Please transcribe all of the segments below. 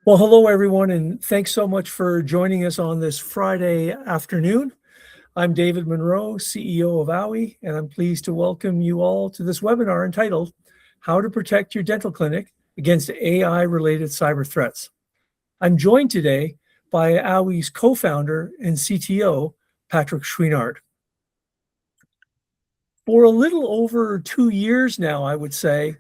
Well, hello, everyone, and thanks so much for joining us on this Friday afternoon. I'm David Monroe, CEO of OWI, and I'm pleased to welcome you all to this webinar entitled How to Protect Your Dental Clinic Against AI-Related Cyber Threats. I'm joined today by OWI's co-founder and CTO, Patrick Chouinard. For a little over 2 years now, I would say,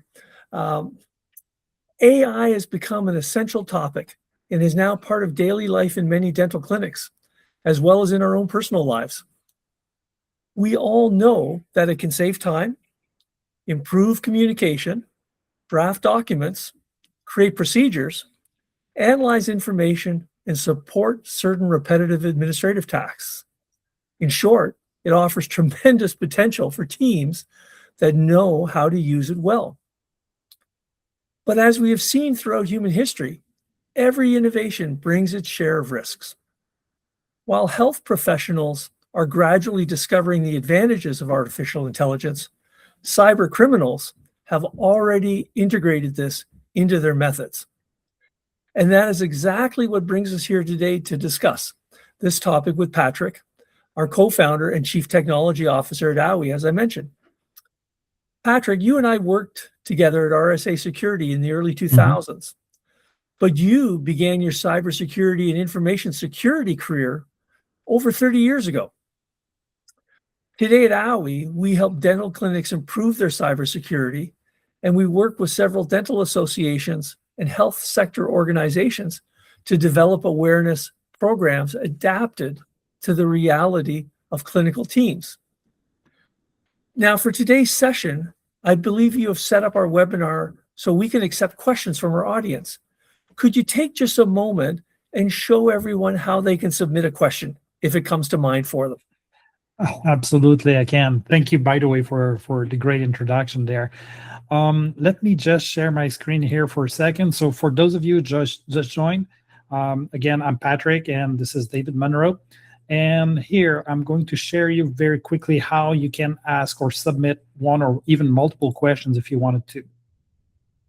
AI has become an essential topic and is now part of daily life in many dental clinics, as well as in our own personal lives. We all know that it can save time, improve communication, draft documents, create procedures, analyze information, and support certain repetitive administrative tasks. In short, it offers tremendous potential for teams that know how to use it well. But as we have seen throughout human history, every innovation brings its share of risks. While health professionals are gradually discovering the advantages of artificial intelligence, cyber criminals have already integrated this into their methods. And that is exactly what brings us here today to discuss this topic with Patrick, our co-founder and chief technology officer at OWI, as I mentioned. Patrick, you and I worked together at RSA Security in the early 2000s, but you began your cybersecurity and information security career over 30 years ago. Today at OWI, we help dental clinics improve their cybersecurity, and we work with several dental associations and health sector organizations to develop awareness programs adapted to the reality of clinical teams. Now, for today's session, I believe you have set up our webinar so we can accept questions from our audience. Could you take just a moment and show everyone how they can submit a question if it comes to mind for them? Oh, absolutely, I can. Thank you, by the way, for the great introduction there. Let me just share my screen here for a second. So for those of you who just joined, again, I'm Patrick, and this is David Monroe. And here I'm going to share you very quickly how you can ask or submit one or even multiple questions if you wanted to.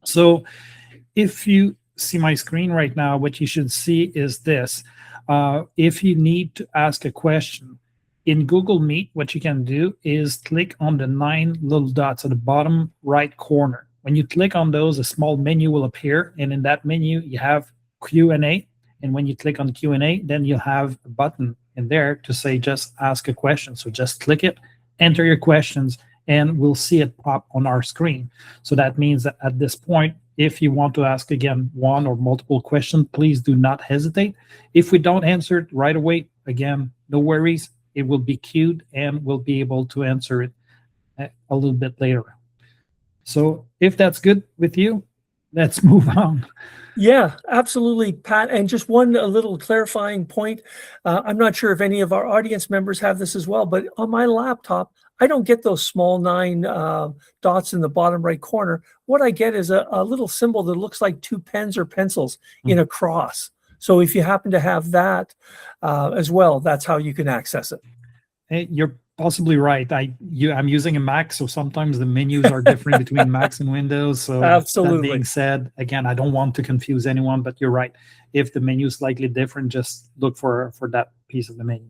So if you see my screen right now, what you should see is this. If you need to ask a question, in Google Meet, what you can do is click on the 9 little dots at the bottom right corner. When you click on those, a small menu will appear, and in that menu, you have Q&A. And when you click on Q&A, then you'll have a button in there to say just ask a question. So just click it, enter your questions, and we'll see it pop on our screen. So that means that at this point, if you want to ask again one or multiple questions, please do not hesitate. If we don't answer it right away, again, no worries. It will be queued and we'll be able to answer it a little bit later. So if that's good with you, let's move on. Yeah, absolutely, Pat. And just one little clarifying point. I'm not sure if any of our audience members have this as well, but on my laptop, I don't get those small 9 dots in the bottom right corner. What I get is a little symbol that looks like 2 pens or pencils in a cross. So if you happen to have that as well, that's how you can access it. Hey, you're possibly right. I'm using a Mac, so sometimes the menus are different between Macs and Windows. So absolutely. That being said, again, I don't want to confuse anyone, but you're right. If the menu is slightly different, just look for that piece of the menu.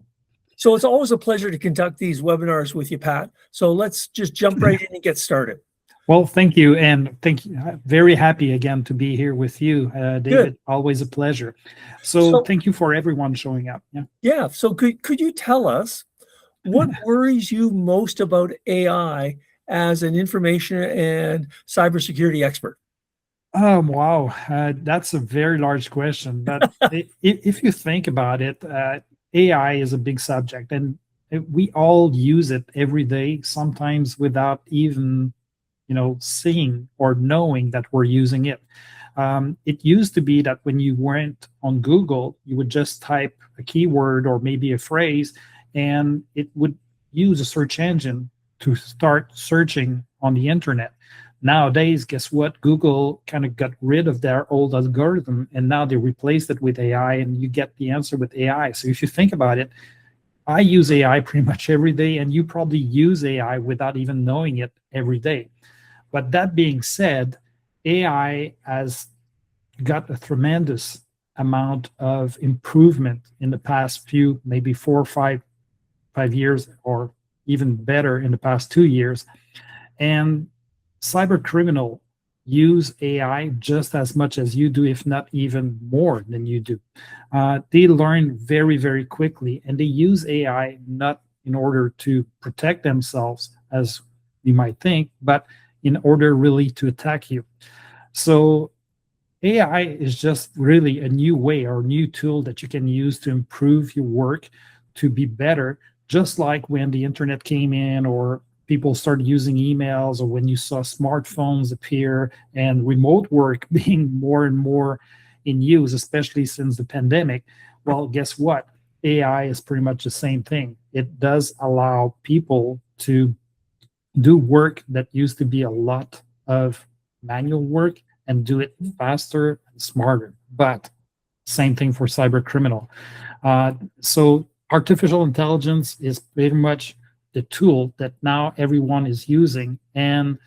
So it's always a pleasure to conduct these webinars with you, Pat. So let's just jump right in and get started. Well, thank you. And thank you. Very happy again to be here with you, David. Good. Always a pleasure. So thank you for everyone showing up. Yeah. So could you tell us what worries you most about AI as an information and cybersecurity expert? Wow. That's a very large question. But if you think about it, AI is a big subject, and we all use it every day, sometimes without even seeing or knowing that we're using it. It used to be that when you went on Google, you would just type a keyword or maybe a phrase, and it would use a search engine to start searching on the internet. Nowadays, guess what? Google kind of got rid of their old algorithm, and now they replaced it with AI, and you get the answer with AI. So if you think about it, I use AI pretty much every day, and you probably use AI without even knowing it every day. But that being said, AI has got a tremendous amount of improvement in the past few, maybe 4 or 5 years, or even better in the past 2 years. And cyber criminal use AI just as much as you do, if not even more than you do. They learn very, very quickly, and they use AI not in order to protect themselves, as you might think, but in order really to attack you. So AI is just really a new way or new tool that you can use to improve your work, to be better, just like when the internet came in, or people started using emails, or when you saw smartphones appear and remote work being more and more in use, especially since the pandemic. Well, guess what? AI is pretty much the same thing. It does allow people to do work that used to be a lot of manual work and do it faster and smarter. But same thing for cyber criminal. So artificial intelligence is pretty much the tool that now everyone is using. And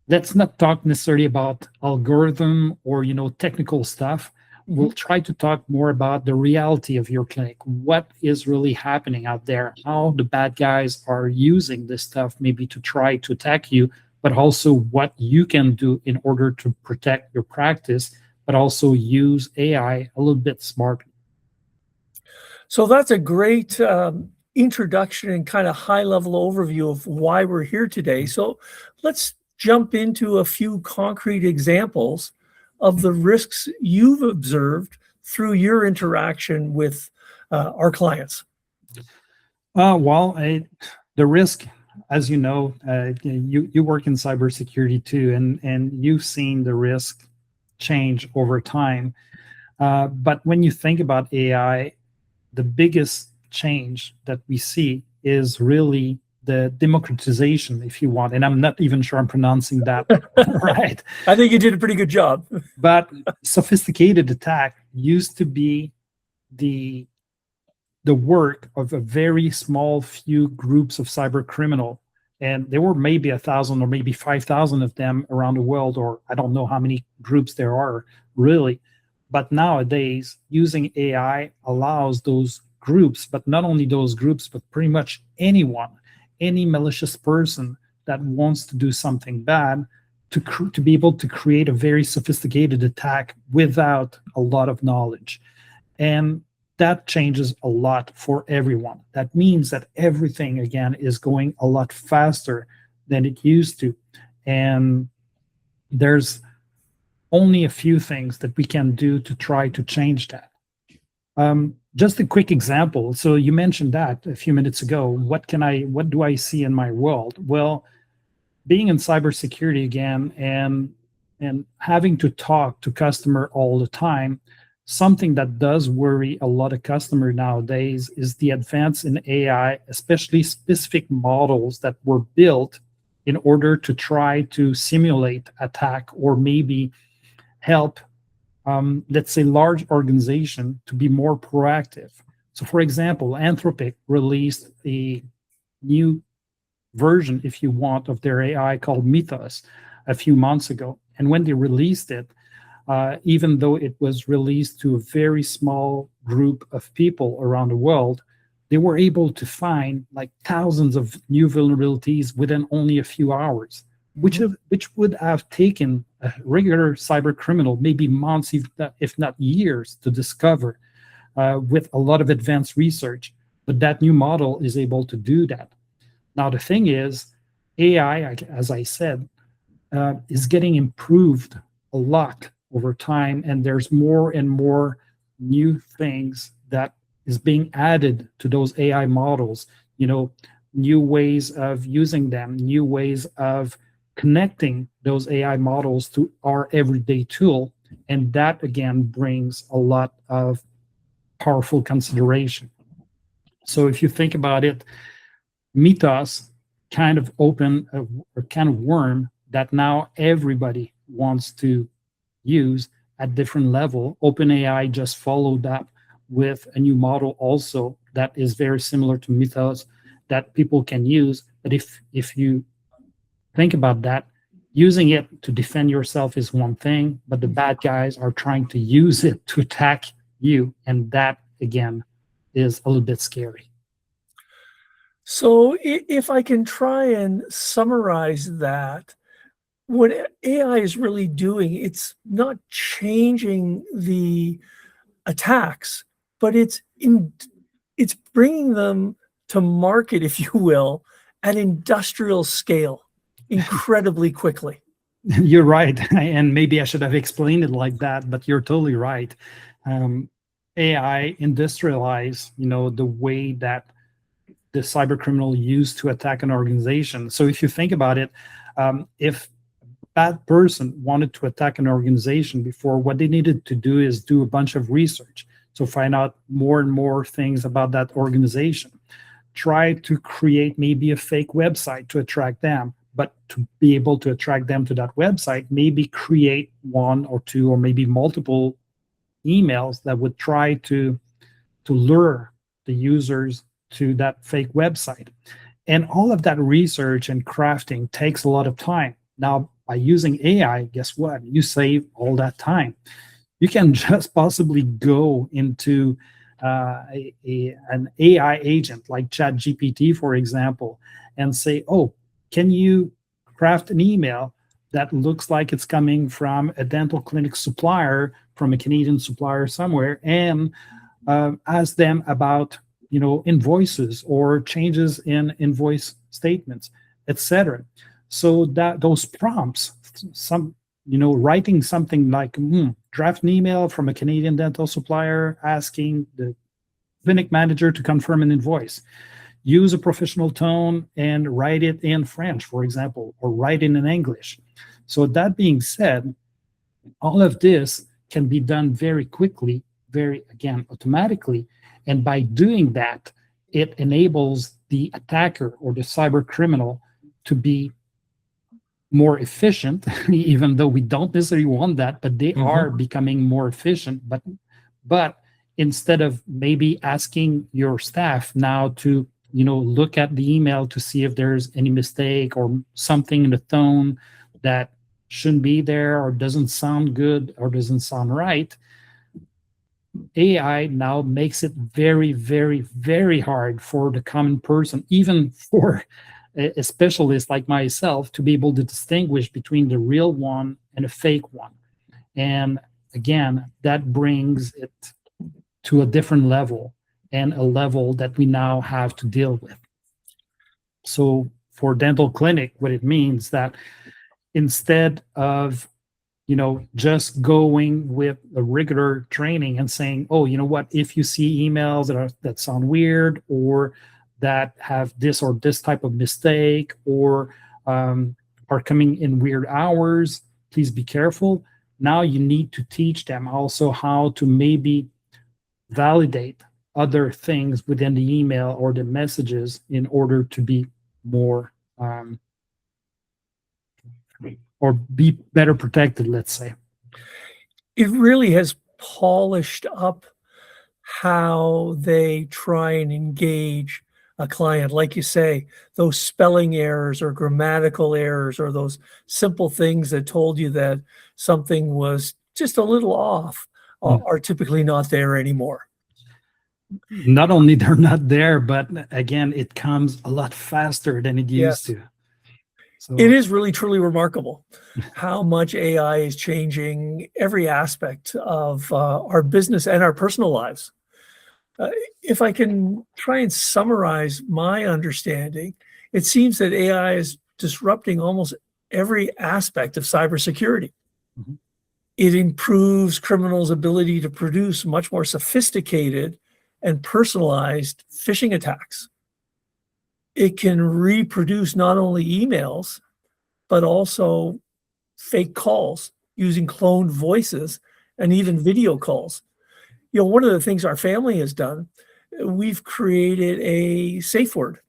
let's not talk necessarily about algorithm or technical stuff. We'll try to talk more about the reality of your clinic. What is really happening out there? How the bad guys are using this stuff maybe to try to attack you, but also what you can do in order to protect your practice, but also use AI a little bit smartly. So that's a great introduction and kind of high-level overview of why we're here today. So let's jump into a few concrete examples of the risks you've observed through your interaction with our clients. The risk, as you know, you work in cybersecurity too, and you've seen the risk change over time. But when you think about AI, the biggest change that we see is really the democratization, if you want. And I'm not even sure I'm pronouncing that right. I think you did a pretty good job. But sophisticated attack used to be the work of a very small few groups of cyber criminal. And there were maybe 1,000 or maybe 5,000 of them around the world, or I don't know how many groups there are really. But nowadays, using AI allows those groups, but not only those groups, but pretty much anyone, any malicious person that wants to do something bad, to be able to create a very sophisticated attack without a lot of knowledge. And that changes a lot for everyone. That means that everything, again, is going a lot faster than it used to. And there's only a few things that we can do to try to change that. Just a quick example. So you mentioned that a few minutes ago. What do I see in my world? Well, being in cybersecurity again, and having to talk to customer all the time, something that does worry a lot of customer nowadays is the advance in AI, especially specific models that were built in order to try to simulate attack, or maybe help, let's say, large organization to be more proactive. So, for example, Anthropic released a new version, if you want, of their AI called Mythos a few months ago. And when they released it, even though it was released to a very small group of people around the world, they were able to find like thousands of new vulnerabilities within only a few hours, which would have taken a regular cyber criminal maybe months, if not years, to discover with a lot of advanced research. But that new model is able to do that. Now, the thing is, AI, as I said, is getting improved a lot over time, and there's more and more new things that is being added to those AI models, new ways of using them, new ways of connecting those AI models to our everyday tool. And that, again, brings a lot of powerful consideration. So if you think about it, Mythos kind of opened a can of worm that now everybody wants to use at different level. OpenAI just followed up with a new model also that is very similar to Mythos that people can use. But if you think about that, using it to defend yourself is one thing, but the bad guys are trying to use it to attack you. And that, again, is a little bit scary. So if I can try and summarize that, what AI is really doing, it's not changing the attacks, but it's bringing them to market, if you will, at industrial scale incredibly quickly. You're right. And maybe I should have explained it like that, but you're totally right. AI industrialize, the way that the cyber criminal used to attack an organization. So if you think about it, if a bad person wanted to attack an organization before, what they needed to do is do a bunch of research. So find out more and more things about that organization. Try to create maybe a fake website to attract them. But to be able to attract them to that website, maybe create one or two or maybe multiple emails that would try to lure the users to that fake website. And all of that research and crafting takes a lot of time. Now, by using AI, guess what? You save all that time. You can just possibly go into an AI agent like ChatGPT, for example, and say, oh, can you craft an email that looks like it's coming from a dental clinic supplier, from a Canadian supplier somewhere, and ask them about invoices or changes in invoice statements, etc. So that those prompts, writing something like draft an email from a Canadian dental supplier asking the clinic manager to confirm an invoice. Use a professional tone and write it in French, for example, or write it in English. So that being said, all of this can be done very quickly, automatically. And by doing that, it enables the attacker or the cyber criminal to be more efficient, even though we don't necessarily want that, but they are becoming more efficient. But instead of maybe asking your staff now to look at the email to see if there's any mistake or something in the tone that shouldn't be there or doesn't sound good or doesn't sound right, AI now makes it very, very, very hard for the common person, even for a specialist like myself, to be able to distinguish between the real one and a fake one. And again, that brings it to a different level, and a level that we now have to deal with. So for dental clinic, what it means that instead of just going with a regular training and saying, oh, you know what, if you see emails that sound weird or that have this or this type of mistake or are coming in weird hours, please be careful. Now you need to teach them also how to maybe validate other things within the email or the messages in order to be more or be better protected, let's say. It really has polished up how they try and engage a client. Like you say, those spelling errors or grammatical errors or those simple things that told you that something was just a little off are typically not there anymore. Not only they're not there, but again, it comes a lot faster than it used to. So it is really, truly remarkable how much AI is changing every aspect of our business and our personal lives. If I can try and summarize my understanding, it seems that AI is disrupting almost every aspect of cybersecurity. It improves criminals' ability to produce much more sophisticated and personalized phishing attacks. It can reproduce not only emails, but also fake calls using cloned voices and even video calls. One of the things our family has done, we've created a safe word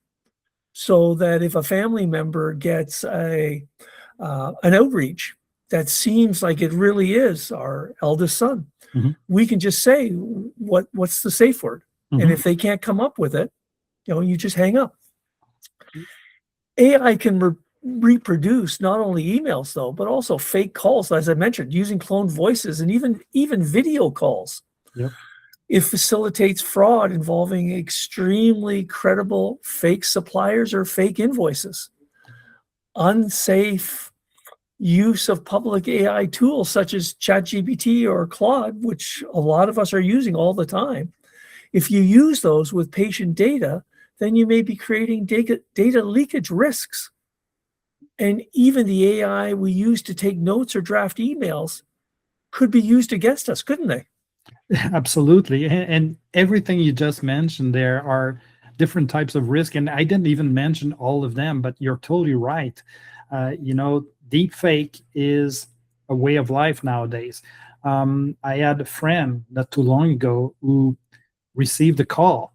so that if a family member gets an outreach that seems like it really is our eldest son, we can just say, what's the safe word? And if they can't come up with it, you just hang up. AI can reproduce not only emails though, but also fake calls, as I mentioned, using cloned voices and even video calls. Yep. It facilitates fraud involving extremely credible fake suppliers or fake invoices. Unsafe use of public AI tools such as ChatGPT or Claude, which a lot of us are using all the time. If you use those with patient data, then you may be creating data leakage risks. And even the AI we use to take notes or draft emails could be used against us, couldn't they? Absolutely. And everything you just mentioned there are different types of risk. And I didn't even mention all of them, but you're totally right. Deep fake is a way of life nowadays. I had a friend not too long ago who received a call,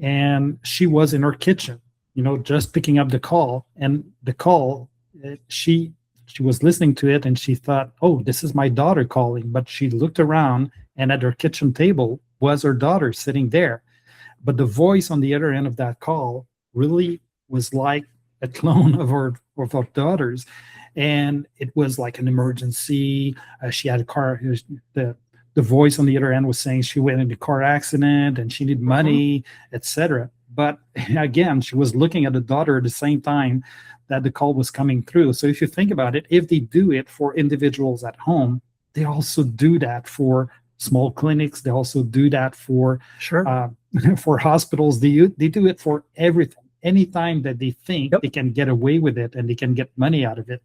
and she was in her kitchen, just picking up the call. And the call, she was listening to it, and she thought, oh, this is my daughter calling. But she looked around, and at her kitchen table was her daughter sitting there. But the voice on the other end of that call really was like a clone of her daughter's. And it was like an emergency. She had a car. The voice on the other end was saying she went into a car accident and she needed money, etc. But again, she was looking at the daughter at the same time that the call was coming through. So if you think about it, if they do it for individuals at home, they also do that for small clinics. They also do that for for hospitals. They do it for everything. Anytime that they think they can get away with it and they can get money out of it,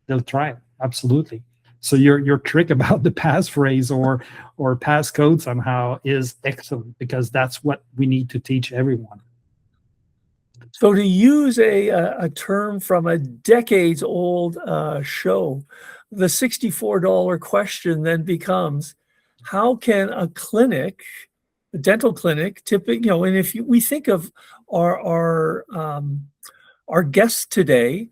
they'll try it. Absolutely. So your trick about the passphrase or passcode somehow is excellent, because that's what we need to teach everyone. So to use a term from a decades old show, the $64 question then becomes, how can a clinic, a dental clinic, and if we think of our guests today,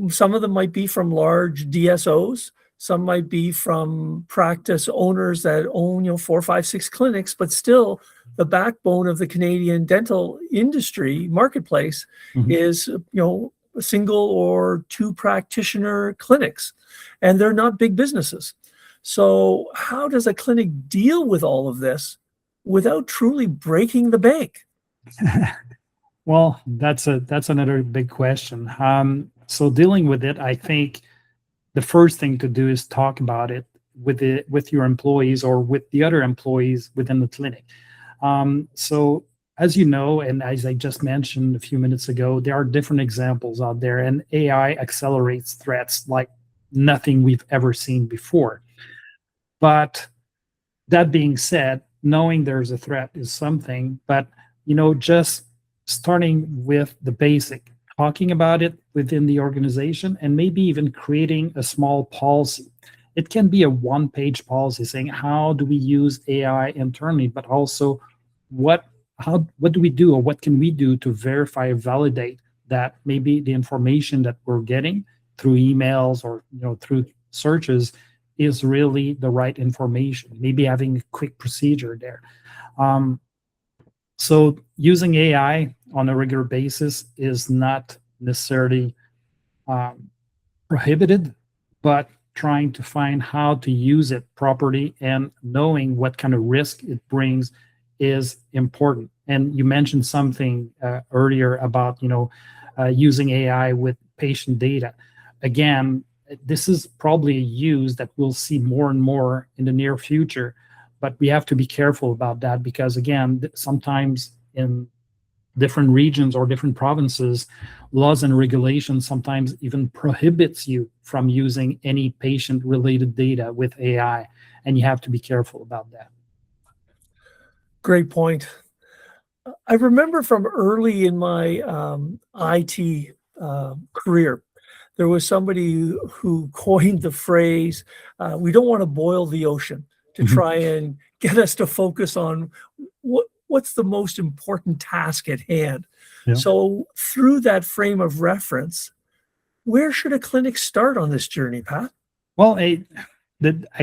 some of them might be from large DSOs, some might be from practice owners that own, 4, 5, 6 clinics, but still the backbone of the Canadian dental industry marketplace is, single or 2 practitioner clinics, and they're not big businesses. So how does a clinic deal with all of this without truly breaking the bank? Well, that's another big question. So dealing with it, I think the first thing to do is talk about it with your employees or with the other employees within the clinic. So as you know, and as I just mentioned a few minutes ago, there are different examples out there, and AI accelerates threats like nothing we've ever seen before. But that being said, knowing there's a threat is something, but just starting with the basic, talking about it within the organization, and maybe even creating a small policy. It can be a one-page policy saying, how do we use AI internally, but also what do we do, or what can we do to verify or validate that maybe the information that we're getting through emails or through searches is really the right information. Maybe having a quick procedure there. So using AI on a regular basis is not necessarily prohibited, but trying to find how to use it properly and knowing what kind of risk it brings is important. And you mentioned something earlier about using AI with patient data. Again, this is probably a use that we'll see more and more in the near future, but we have to be careful about that, because again, sometimes in different regions or different provinces, laws and regulations sometimes even prohibits you from using any patient-related data with AI, and you have to be careful about that. Great point. I remember from early in my IT career, there was somebody who coined the phrase, we don't want to boil the ocean, to try and get us to focus on what's the most important task at hand. Yeah. So through that frame of reference, where should a clinic start on this journey, Pat? Well, I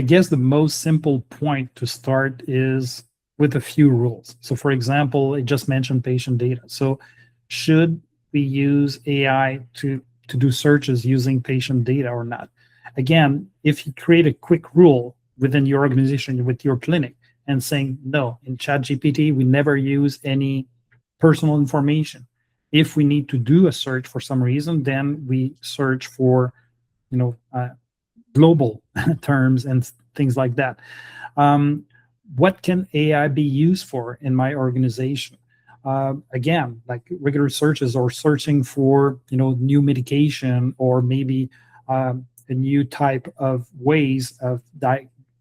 guess the most simple point to start is with a few rules. So for example, I just mentioned patient data. So should we use AI to to do searches using patient data or not. Again, if you create a quick rule within your organization with your clinic and saying, no, in ChatGPT, we never use any personal information. If we need to do a search for some reason, then we search for, global terms and things like that. What can AI be used for in my organization? Again, like regular searches or searching for new medication, or maybe a new type of ways of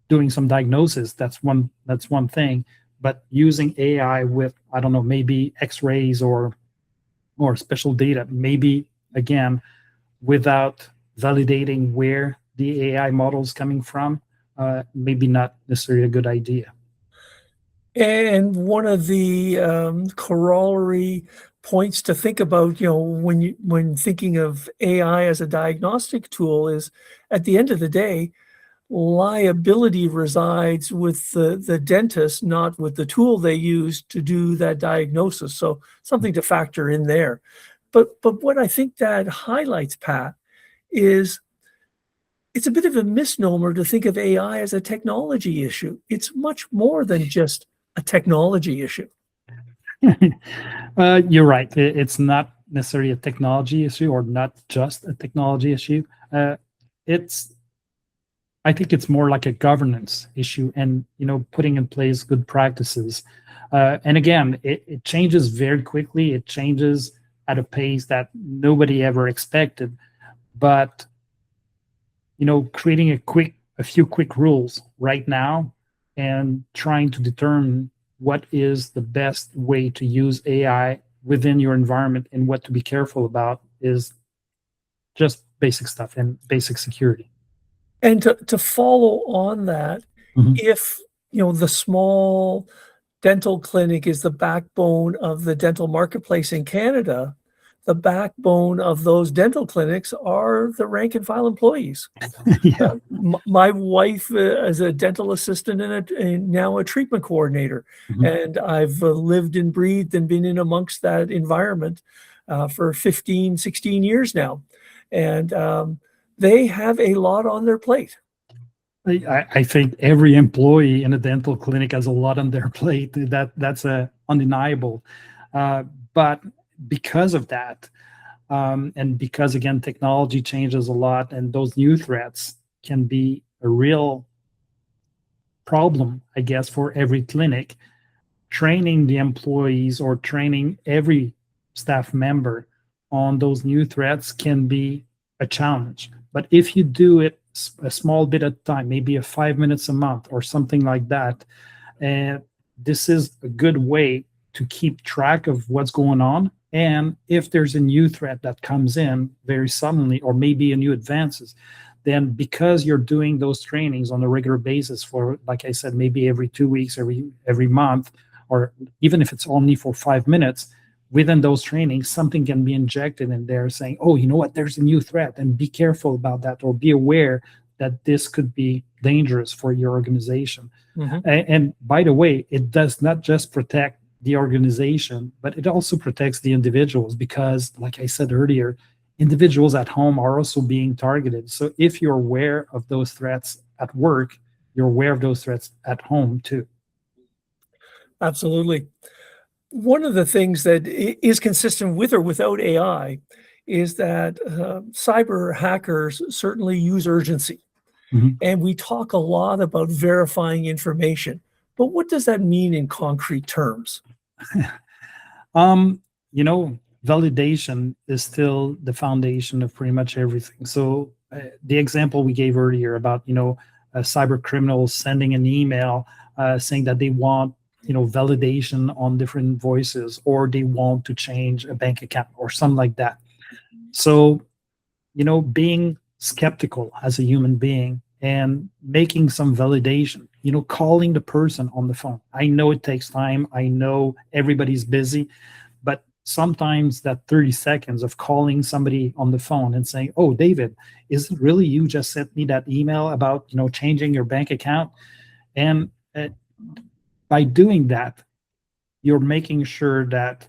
doing some diagnosis. That's one thing. But using AI with, I don't know, maybe X-rays or special data, maybe again without validating where the AI model is coming from, maybe not necessarily a good idea. And one of the corollary points to think about, when thinking of AI as a diagnostic tool, is at the end of the day, liability resides with the dentist, not with the tool they use to do that diagnosis. So something to factor in there. But what I think that highlights, Pat, is it's a bit of a misnomer to think of AI as a technology issue. It's much more than just a technology issue. You're right. It's not necessarily a technology issue, or not just a technology issue. I think it's more like a governance issue, and putting in place good practices. And again, it changes very quickly. It changes at a pace that nobody ever expected. But creating a few quick rules right now and trying to determine what is the best way to use AI within your environment and what to be careful about is just basic stuff and basic security. And to follow on that, if the small dental clinic is the backbone of the dental marketplace in Canada, the backbone of those dental clinics are the rank and file employees. Yeah. My wife is a dental assistant and now a treatment coordinator. And I've lived and breathed and been in amongst that environment for 15, 16 years now. And they have a lot on their plate. I think every employee in a dental clinic has a lot on their plate. That's undeniable. But because of that, and because, again, technology changes a lot, and those new threats can be a real problem, I guess, for every clinic, training the employees or training every staff member on those new threats can be a challenge. But if you do it a small bit at a time, maybe 5 minutes a month or something like that, this is a good way to keep track of what's going on. And if there's a new threat that comes in very suddenly, or maybe a new advances, then because you're doing those trainings on a regular basis for, like I said, maybe every 2 weeks, every month, or even if it's only for 5 minutes, within those trainings, something can be injected in there saying, oh, you know what, there's a new threat, and be careful about that, or be aware that this could be dangerous for your organization. And by the way, it does not just protect the organization, but it also protects the individuals, because, like I said earlier, individuals at home are also being targeted. So if you're aware of those threats at work, you're aware of those threats at home too. Absolutely. One of the things that is consistent with or without AI is that cyber hackers certainly use urgency. And we talk a lot about verifying information. But what does that mean in concrete terms? Validation is still the foundation of pretty much everything. So the example we gave earlier about, a cyber criminal sending an email saying that they want, validation on different voices, or they want to change a bank account or something like that. So, being skeptical as a human being and making some validation, calling the person on the phone. I know it takes time. I know everybody's busy, but sometimes that 30 seconds of calling somebody on the phone and saying, oh, David, is it really you just sent me that email about, changing your bank account? And by doing that, you're making sure that,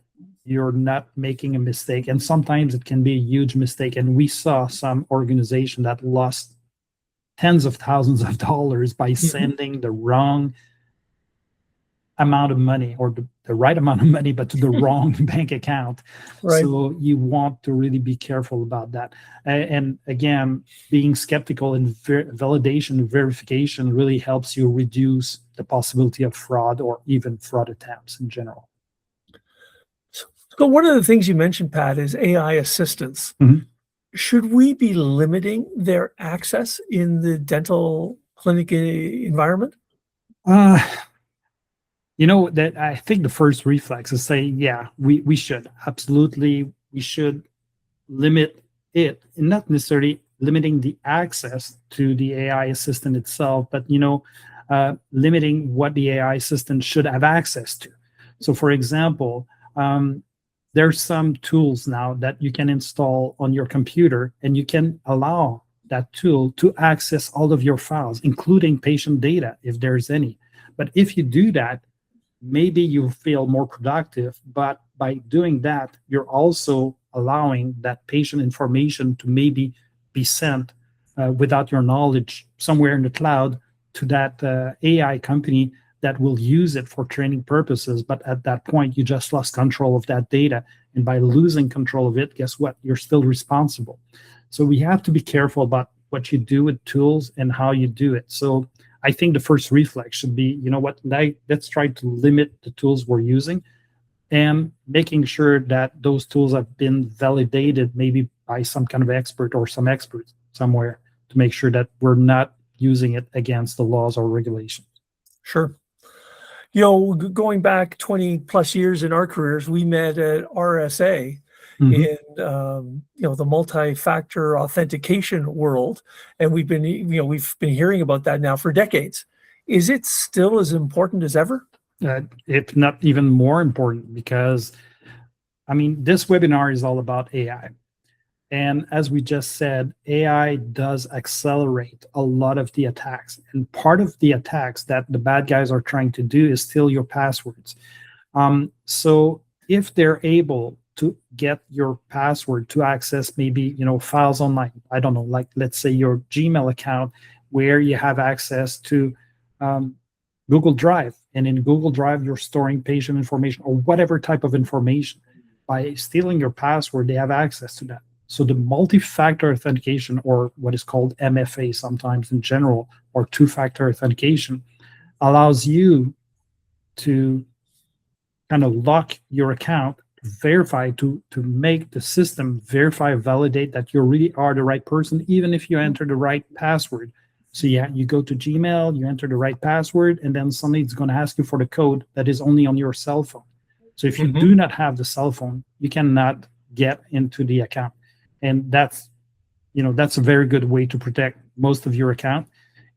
you're not making a mistake. And sometimes it can be a huge mistake. And we saw some organization that lost tens of thousands of dollars by sending the wrong amount of money, or the right amount of money, but to the wrong bank account. Right. So you want to really be careful about that. And again, being skeptical and validation and verification really helps you reduce the possibility of fraud or even fraud attempts in general. So one of the things you mentioned, Pat, is AI assistants. Mhm. Should we be limiting their access in the dental clinic environment? That I think the first reflex is say, yeah, we should absolutely, we should limit it, and not necessarily limiting the access to the AI assistant itself, but limiting what the AI assistant should have access to. So, for example, there's some tools now that you can install on your computer, and you can allow that tool to access all of your files, including patient data, if there's any. But if you do that, maybe you feel more productive, but by doing that, you're also allowing that patient information to maybe be sent without your knowledge somewhere in the cloud to that AI company that will use it for training purposes. But at that point, you just lost control of that data. And by losing control of it, guess what? You're still responsible. So we have to be careful about what you do with tools and how you do it. So I think the first reflex should be, let's try to limit the tools we're using, and making sure that those tools have been validated maybe by some kind of expert or some experts somewhere, to make sure that we're not using it against the laws or regulations. Sure. Going back 20 plus years in our careers, we met at RSA in the multi-factor authentication world, and we've been hearing about that now for decades. Is it still as important as ever? If not even more important, because this webinar is all about AI. And as we just said, AI does accelerate a lot of the attacks. And part of the attacks that the bad guys are trying to do is steal your passwords. So if they're able to get your password to access maybe, files online, I don't know, like let's say your Gmail account, where you have access to Google Drive. And in Google Drive, you're storing patient information or whatever type of information. By stealing your password, they have access to that. So the multi-factor authentication, or what is called MFA sometimes in general, or two-factor authentication, allows you to kind of lock your account, verify, to make the system verify, validate that you really are the right person, even if you enter the right password. So you go to Gmail, you enter the right password, and then suddenly it's going to ask you for the code that is only on your cell phone. So if you do not have the cell phone, you cannot get into the account. And that's a very good way to protect most of your account.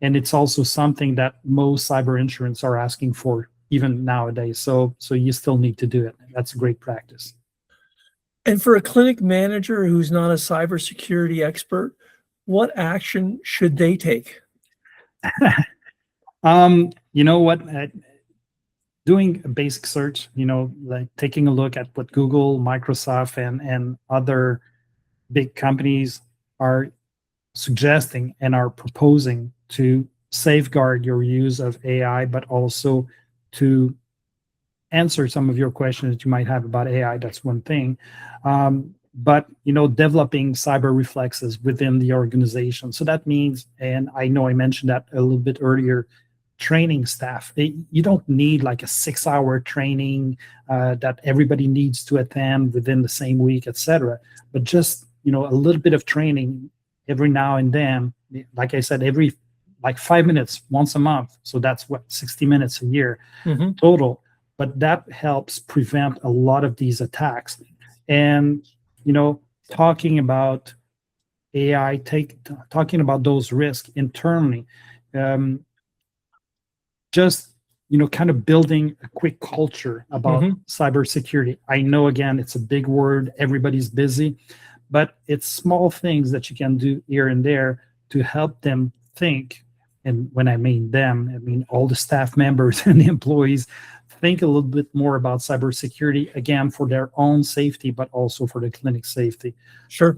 And it's also something that most cyber insurance are asking for even nowadays. So you still need to do it. That's a great practice. And for a clinic manager who's not a cybersecurity expert, what action should they take? You know what? Doing a basic search, like taking a look at what Google, Microsoft, and other big companies are suggesting and are proposing to safeguard your use of AI, but also to answer some of your questions that you might have about AI. That's one thing. But developing cyber reflexes within the organization. So that means, and I know I mentioned that a little bit earlier, training staff. You don't need like a 6-hour training that everybody needs to attend within the same week, etc. But just a little bit of training every now and then. Like I said, every 5 minutes once a month. So that's 60 minutes a year total. But that helps prevent a lot of these attacks. And talking about AI, talking about those risks internally. Just kind of building a quick culture about cybersecurity. I know, again, it's a big word, everybody's busy, but it's small things that you can do here and there to help them think. And when I mean them, I mean all the staff members and the employees think a little bit more about cybersecurity, again, for their own safety, but also for the clinic safety. Sure.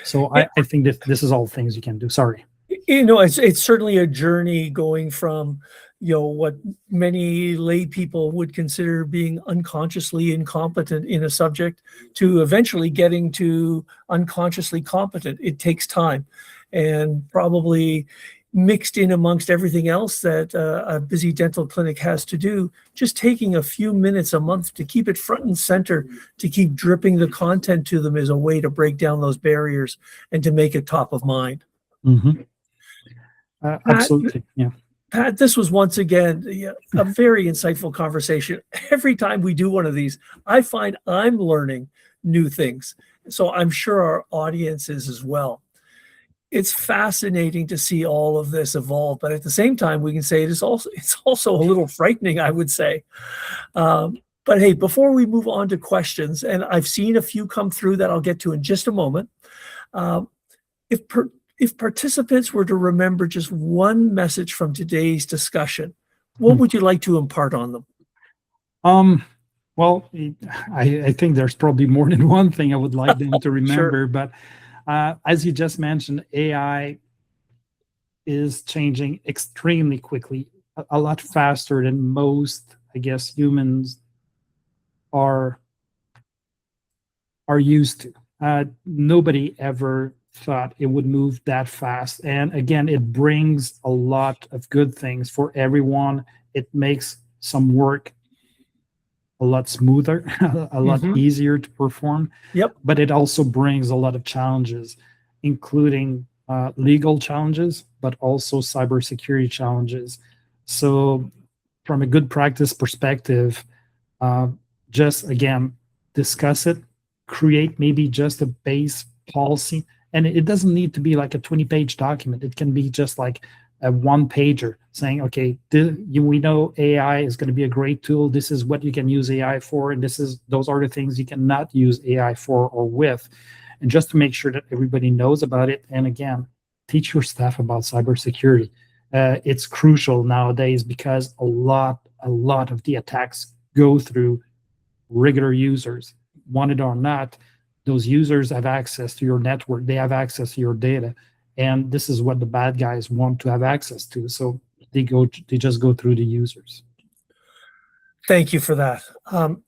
So Yeah. I think that this is all things you can do. Sorry. It's certainly a journey going from, what many lay people would consider being unconsciously incompetent in a subject to eventually getting to unconsciously competent. It takes time, and probably mixed in amongst everything else that a busy dental clinic has to do, just taking a few minutes a month to keep it front and center, to keep dripping the content to them is a way to break down those barriers and to make it top of mind. Mm-hmm. Pat, Absolutely. Yeah. Pat, this was once again a very insightful conversation. Every time we do one of these, I find I'm learning new things. So I'm sure our audience is as well. It's fascinating to see all of this evolve, but at the same time, we can say it's also a little frightening, I would say. But hey, before we move on to questions, and I've seen a few come through that I'll get to in just a moment. If participants were to remember just one message from today's discussion, what would you like to impart on them? Well, I think there's probably more than one thing I would like them to remember, Sure. but as you just mentioned, AI is changing extremely quickly, a lot faster than most, I guess, humans are used to. Nobody ever thought it would move that fast. And again, it brings a lot of good things for everyone. It makes some work a lot smoother, a lot easier to perform. Yep. But it also brings a lot of challenges, including legal challenges, but also cybersecurity challenges. So from a good practice perspective, just again, discuss it, create maybe just a base policy. And it doesn't need to be like a 20-page document. It can be just like a one-pager saying, okay, we know AI is going to be a great tool. This is what you can use AI for, and those are the things you cannot use AI for or with. And just to make sure that everybody knows about it. And again, teach your staff about cybersecurity. It's crucial nowadays because a lot of the attacks go through regular users. Want it or not, those users have access to your network. They have access to your data. And this is what the bad guys want to have access to. So they just go through the users. Thank you for that.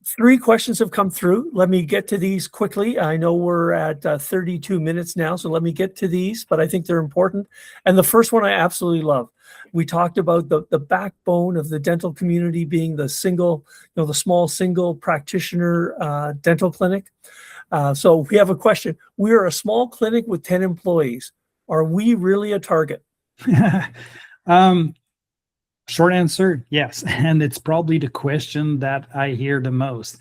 3 questions have come through. Let me get to these quickly. I know we're at 32 minutes now, so let me get to these, but I think they're important. And the first one I absolutely love. We talked about the backbone of the dental community being the small single practitioner dental clinic. So we have a question. We are a small clinic with 10 employees. Are we really a target? Short answer, yes. And it's probably the question that I hear the most.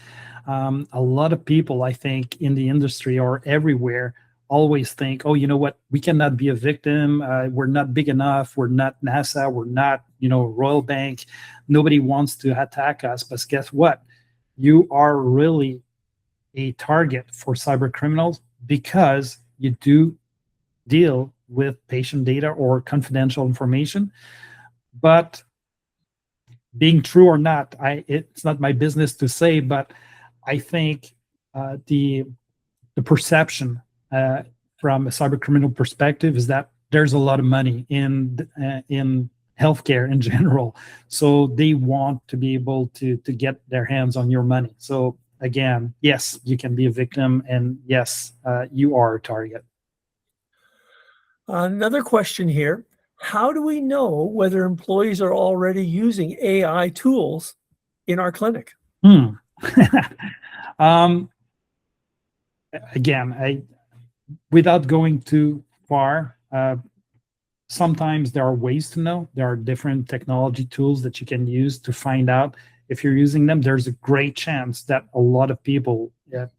A lot of people, I think, in the industry or everywhere always think, oh, you know what? We cannot be a victim. We're not big enough. We're not NASA. We're not, Royal Bank. Nobody wants to attack us. But guess what? You are really a target for cyber criminals because you do deal with patient data or confidential information. But being true or not, it's not my business to say, but I think the perception from a cyber criminal perspective is that there's a lot of money in healthcare in general, so they want to be able to get their hands on your money. So again, yes, you can be a victim, and yes, you are a target. Another question here. How do we know whether employees are already using AI tools in our clinic? Again, without going too far, sometimes there are ways to know. There are different technology tools that you can use to find out if you're using them. There's a great chance that a lot of people,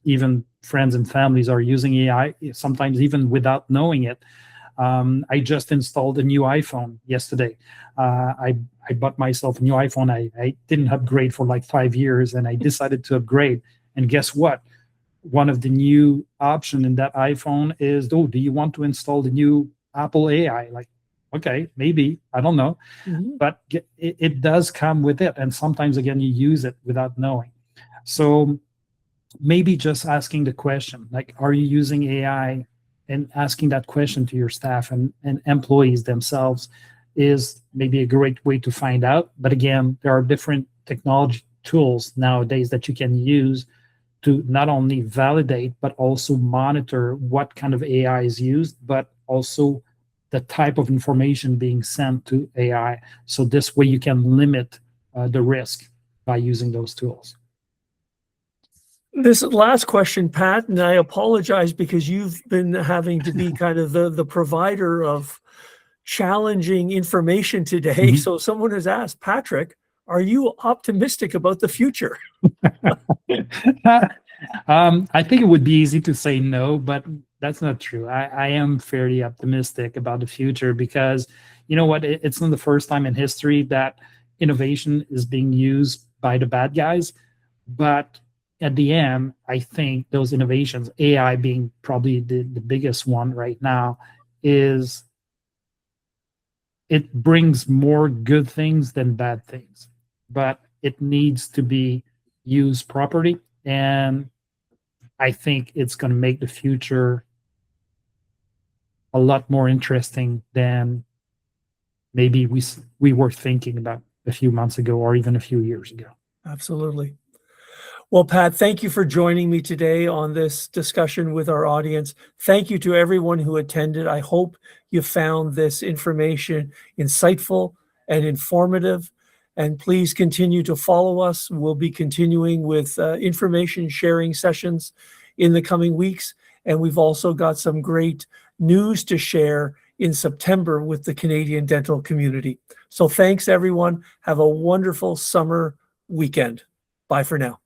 even friends and families, are using AI, sometimes even without knowing it. I just installed a new iPhone yesterday. I bought myself a new iPhone. I didn't upgrade for like 5 years, and I decided to upgrade. And guess what? One of the new options in that iPhone is, do you want to install the new Apple AI? Like, Okay, maybe, I don't know, Mhm. but it does come with it. And sometimes, again, you use it without knowing. So maybe just asking the question, like, are you using AI, and asking that question to your staff and employees themselves is maybe a great way to find out. But again, there are different technology tools nowadays that you can use to not only validate, but also monitor what kind of AI is used, but also the type of information being sent to AI. So this way you can limit the risk by using those tools. This last question, Pat, and I apologize because you've been having to be kind of the provider of challenging information today. Mhm. So someone has asked, Patrick, are you optimistic about the future? I think it would be easy to say no, but that's not true. I am fairly optimistic about the future because, you know what, it's not the first time in history that innovation is being used by the bad guys. But at the end, I think those innovations, AI being probably the biggest one right now, is it brings more good things than bad things, but it needs to be used properly. And I think it's going to make the future a lot more interesting than maybe we were thinking about a few months ago or even a few years ago. Absolutely. Well, Pat, thank you for joining me today on this discussion with our audience. Thank you to everyone who attended. I hope you found this information insightful and informative. And please continue to follow us. We'll be continuing with information sharing sessions in the coming weeks. And we've also got some great news to share in September with the Canadian dental community. So thanks, everyone. Have a wonderful summer weekend. Bye for now.